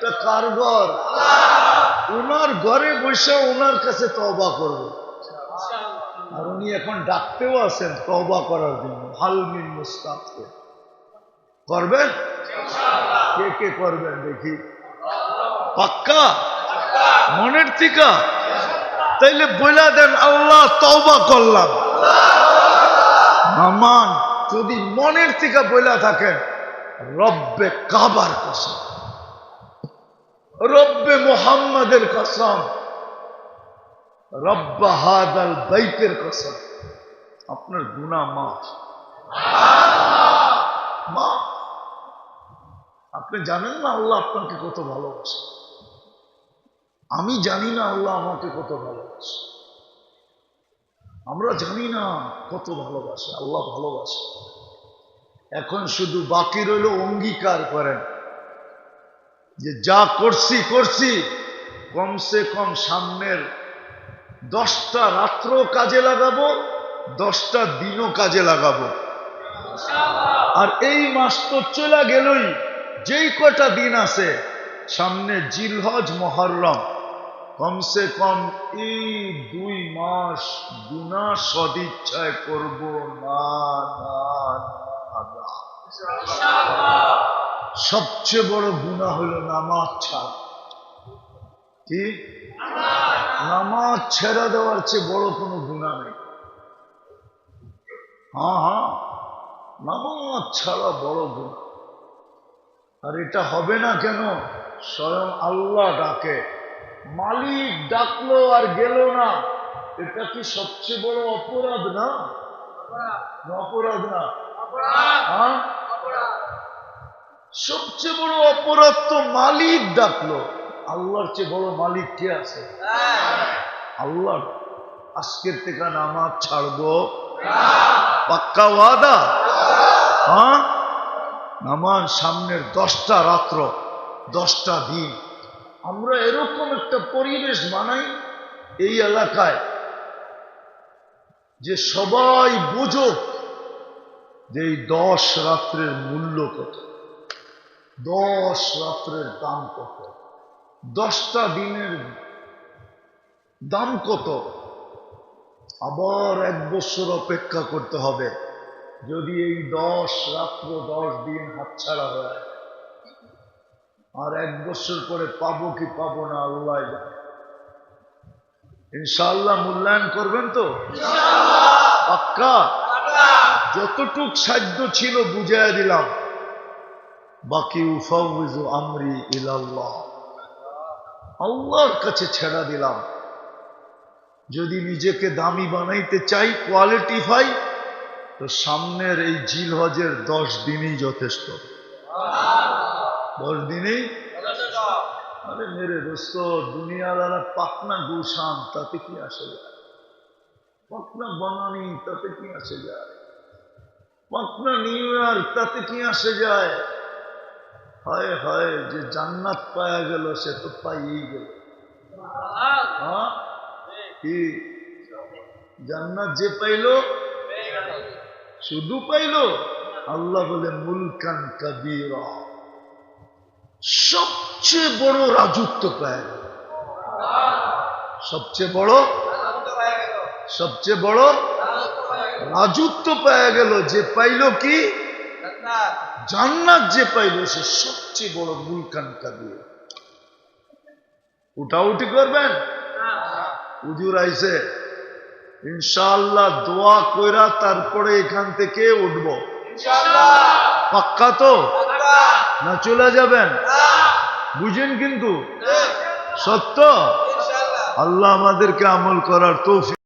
এটা কার ঘর? ওনার ঘরে বসে ওনার কাছে তওবা করব। আর উনি এখন ডাকতেও আছেন তওবা করার জন্য। হাল মিন মুস্তাগফির করবেন? কে কে করবেন দেখি? পাক্কা মনের থেকে? তাইলে বইলা দেন আল্লাহ তওবা করলাম। নামান যদি মনের থেকে বইলা থাকেন রব্বে কাবার কসম, রব্বে মুহাম্মাদের কসম, রব্বা হাদাল বাইতের কসম, আপনার গুনাহ মাফ। আপনি জানেন না আল্লাহ আপনাকে কত ভালোবাসে? আমি জানি না আল্লাহ আমাকে কত ভালোবাসে। আমরা জানি না কত ভালোবাসে। আল্লাহ ভালোবাসে। এখন শুধু বাকি রইল অঙ্গীকার করেন যে যা করছি করছি, কমসে কম সামনের 10টা রাত্র কাজে লাগাবো, 10টা দিনও কাজে লাগাবো। আর এই মাস তো চলে গেলই, যেই কটা দিন আছে সামনে জিলহজ মুহররম, কমসে কম এই 2 মাস গুনাহ সদিচ্ছায় করব না। সবচেয়ে বড় গুনাহ হলো নামাজ ছাড়া। কি? নামাজ ছেড়ে দেওয়ার চেয়ে বড় কোনো গুনাহ নেই। হ্যাঁ, নামাজ ছাড়া বড় গুনাহ। আর এটা হবে না কেন? স্বয়ং আল্লাহ ডাকে, মালিক ডাকলো আর গেল না। এটা কি সবচেয়ে বড় অপরাধ না? অপরাধ না? হ্যাঁ, সবচেয়ে বড় অপরাধ তো মালিক ডাকলো। আল্লাহর চেয়ে বড় মালিক কে আছে? আল্লাহ। আজকের থেকে নামাজ ছাড়বো, পাক্কা ওয়াদা? হ্যাঁ, নামাজ সামনের 10টা রাত্র, 10টা দিন। আমরা এরকম একটা পরিবেশ বানাই এই এলাকায় যে সবাই বুঝুক যে এই 10 রাত্রের মূল্য কত, 10 রাত্রের দাম কত, 10টা দিনের দাম কত। আবার 1 বছর অপেক্ষা করতে হবে যদি এই 10 রাত্র 10 দিন হাতছাড়া হয়। আর 1 বছর পরে পাবো কি পাবো না আল্লাহ জানে। ইনশাআল্লাহ মূল্যায়ন করবেন তো? পাক্কা? যতটুক সাধ্য ছিল বুঝাইয়া দিলাম, বাকি উফাউযু আমরি ইলাল্লাহ, আল্লাহর কাছে ছেড়া দিলাম। যদি নিজেকে দামি বানাইতে চাই, কোয়ালিটিফাই, তো সামনের এই জিলহজের 10 দিনই যথেষ্ট। 10 দিনেই। আরে মেরে দোস্ত, দুনিয়াওয়ালা পাকনা গুলশান, তাতে কি আসে যায়? পাকনা বানানি, তাতে কি আসে যায়? পাকনা নিউ ইয়ার, তাতে কি আসে যায়? হায় হায়, যে জান্নাত পায়া গেল সে তো পাইয়েই গেল। হ্যাঁ, কি জান্নাত যে পাইল শুধু পাইল? আল্লাহ বলে মুলকান কাবীরা, সবচেয়ে বড় রাজত্ব পায় গেল। সবচেয়ে বড় রাজত্ব পায় গেল। যে পাইল কি? জান্নাত যে পাইল সে সবচেয়ে বড় মুলকান কাবীরা। উঠাউঠি করবেন? হুজুর আইছে, ইনশাআল্লাহ দোয়া কইরা তারপরে এখান থেকে উঠব। পাক্কা তো না? চলে যাবেন? বুঝেন কিন্তু সত্য। আল্লাহ আমাদেরকে আমল করার তৌফিক